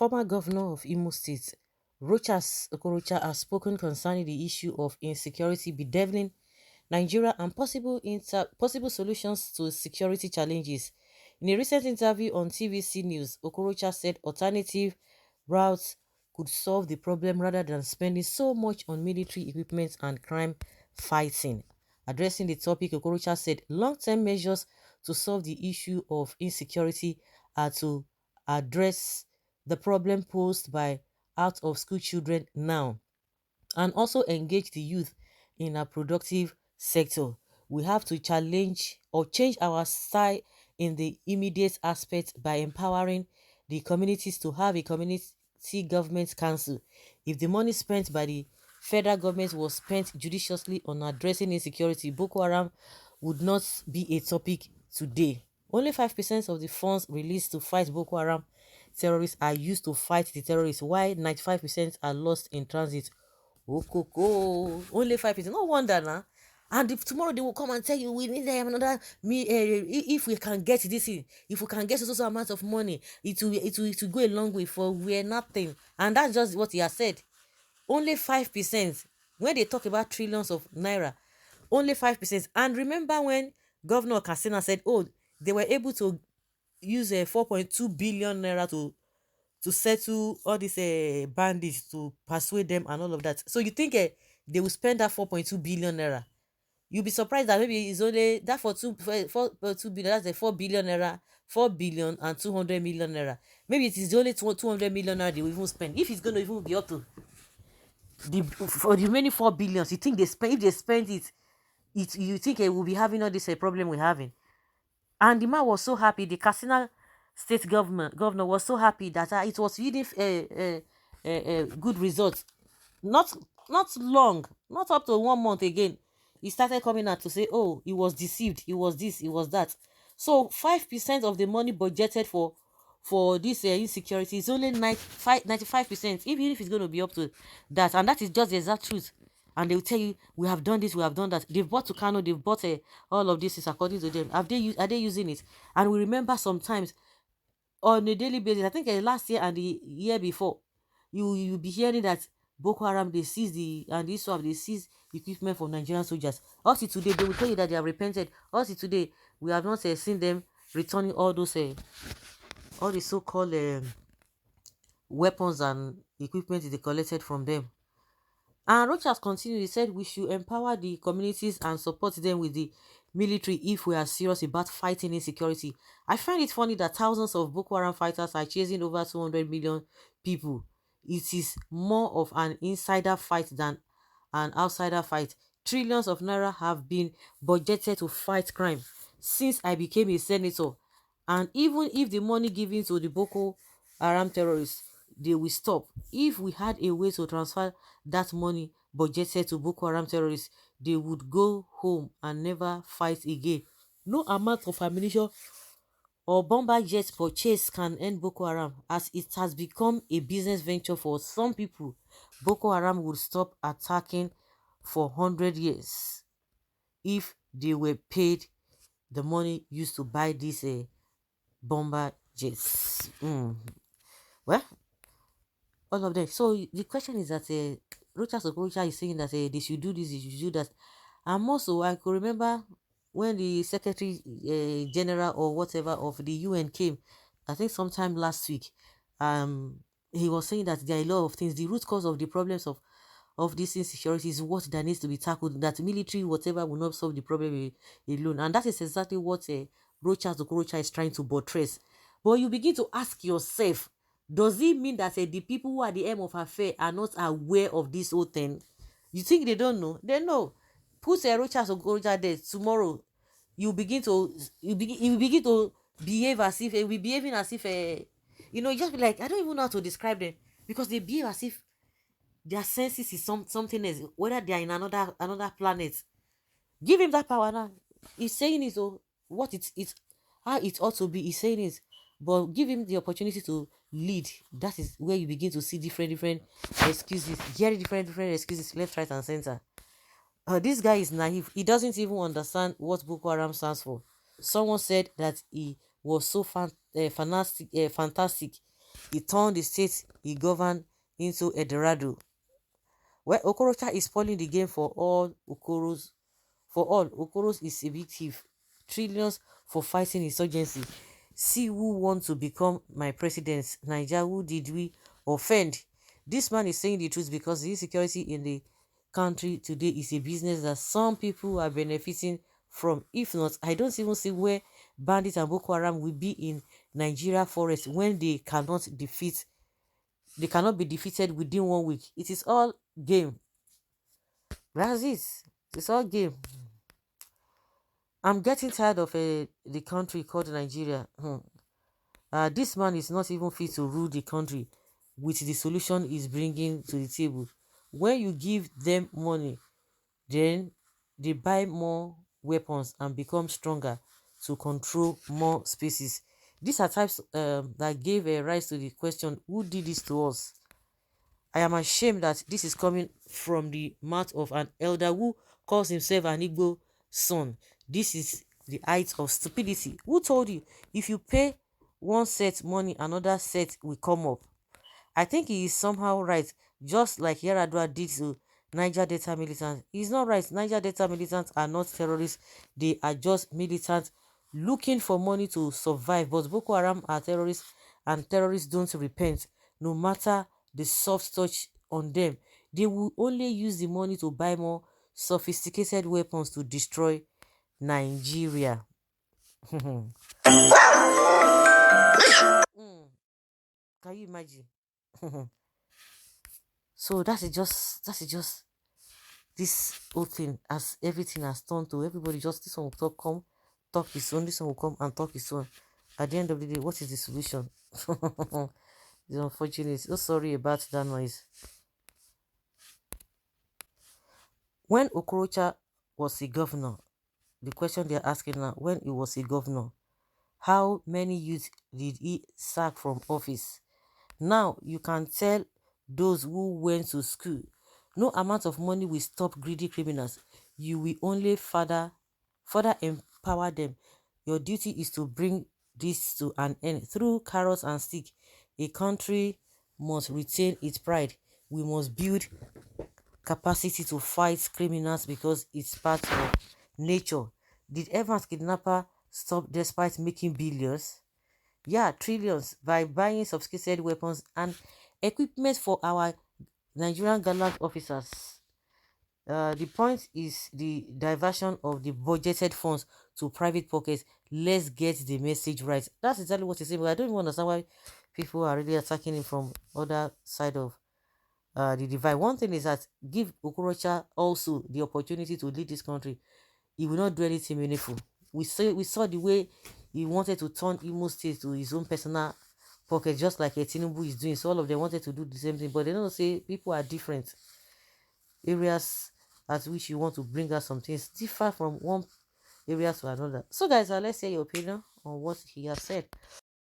Former governor of Imo State, Okorocha, has spoken concerning the issue of insecurity bedeviling Nigeria and possible solutions to security challenges. In a recent interview on TVC News, Okorocha said alternative routes could solve the problem rather than spending so much on military equipment and crime fighting. Addressing the topic, Okorocha said long-term measures to solve the issue of insecurity are to address the problem posed by out-of-school children now and also engage the youth in a productive sector. We have to challenge or change our style in the immediate aspect by empowering the communities to have a community government council. If the money spent by the federal government was spent judiciously on addressing insecurity, Boko Haram would not be a topic today. Only 5% of the funds released to fight Boko Haram terrorists are used to fight the terrorists, while 95% are lost in transit. Okoko, only 5%. No wonder now. And if tomorrow they will come and tell you we need another if we can get this in, if we can get so amount of money, it will go a long way for we're nothing. And that's just what he has said. Only 5%. When they talk about trillions of naira, only 5%. And remember when Governor Kasina said, oh, they were able to use a 4.2 billion naira to settle all these bandits, to persuade them and all of that. So you think they will spend that 4.2 billion naira? You'll be surprised that maybe it's only that for 2 billion, that's a 4 billion naira, 4 billion and 200 million naira. Maybe it is the only 200 million naira they will even spend. If it's going to even be up to for the remaining 4 billions, you think they spend, if they spend it, you think we'll be having all this problem we're having. And the man was so happy, the Katsina state governor was so happy that it was yielding good results. Not long, not up to 1 month again, he started coming out to say, oh, he was deceived, he was this, he was that. So 5% of the money budgeted for this insecurity is only 95%, even if it's going to be up to that. And that is just the exact truth. And they will tell you, we have done this, we have done that. They've bought to Kano, they've bought all of this is according to them. Are they using it? And we remember sometimes on a daily basis, I think last year and the year before, you be hearing that Boko Haram, they seize and this one, they seize equipment for Nigerian soldiers. Also today, they will tell you that they have repented. Also today, we have not seen them returning all those all the so-called weapons and equipment they collected from them. And Rochas continued, he said we should empower the communities and support them with the military if we are serious about fighting insecurity. I find it funny that thousands of Boko Haram fighters are chasing over 200 million people. It is more of an insider fight than an outsider fight. Trillions of naira have been budgeted to fight crime since I became a senator. And even if the money given to the Boko Haram terrorists, they will stop. If we had a way to transfer that money budgeted to Boko Haram terrorists, they would go home and never fight again. No amount of ammunition or bomber jet purchase can end Boko Haram, as it has become a business venture for some people. Boko Haram would stop attacking for 100 years if they were paid the money used to buy these bomber jets. Well, all of them. So the question is that Okorocha is saying that they should do this, they should do that. And also, I could remember when the Secretary General or whatever of the UN came, I think sometime last week, he was saying that there are a lot of things. The root cause of the problems of this insecurity is what that needs to be tackled. That military, whatever, will not solve the problem alone. And that is exactly what Okorocha is trying to buttress. But you begin to ask yourself, does it mean that the people who are the aim of affair are not aware of this whole thing? You think they don't know? They know. Put Okorocha there tomorrow. You begin to behave as if we behaving as if you just be like, I don't even know how to describe them, because they behave as if their senses is something else, whether they are in another planet. Give him that power now. He's saying it, what it's how it ought to be. He's saying it, but give him the opportunity to lead. That is where you begin to see different excuses, very different excuses, left, right, and center. This guy is naive. He doesn't even understand what Boko Haram stands for. Someone said that he was so fantastic He turned the state he governed into a Dorado. Well, Okorocha is spoiling the game for all Okoros. For all, Okoros is a big thief. Trillions for fighting insurgency. See who want to become my president. Niger, who did we offend? This man is saying the truth because the insecurity in the country today is a business that some people are benefiting from. If not, I don't even see where bandits and Boko Haram will be in Nigeria forest when they cannot be defeated within 1 week. It is all game. That's it. It's all game. I'm getting tired of the country called Nigeria. This man is not even fit to rule the country with the solution he's bringing to the table. When you give them money, then they buy more weapons and become stronger to control more spaces. These are types that gave a rise to the question, who did this to us? I am ashamed that this is coming from the mouth of an elder who calls himself an Igbo son. This is the height of stupidity. Who told you if you pay one set money, another set will come up? I think he is somehow right, just like Yaradua did to Niger Delta militants. He's not right. Niger Delta militants are not terrorists. They are just militants looking for money to survive. But Boko Haram are terrorists, and terrorists don't repent. No matter the soft touch on them, they will only use the money to buy more sophisticated weapons to destroy Nigeria. Can you imagine? So that's just this whole thing, as everything has turned to everybody just this one will talk his own, this one will come and talk his own. At the end of the day, what is the solution? It's unfortunate. So sorry about that noise. When Okorocha was a governor, the question they're asking now, when he was a governor, how many youth did he sack from office? Now you can tell those who went to school, no amount of money will stop greedy criminals. You will only further empower them. Your duty is to bring this to an end through carrots and stick. A country must retain its pride. We must build capacity to fight criminals because it's part of nature. Did Evans kidnapper stop despite making billions? Yeah, trillions by buying sophisticated weapons and equipment for our Nigerian gallant officers. The point is the diversion of the budgeted funds to private pockets. Let's get the message right. That's exactly what he's saying, but I don't even understand why people are really attacking him from other side of the divide. One thing is that give Okorocha also the opportunity to lead this country. He will not do anything meaningful. We saw the way he wanted to turn Imo State to his own personal pocket, just like Tinubu is doing. So all of them wanted to do the same thing, but they don't say people are different. Areas at which you want to bring us some things differ from one area to another. So guys, let's hear your opinion on what he has said.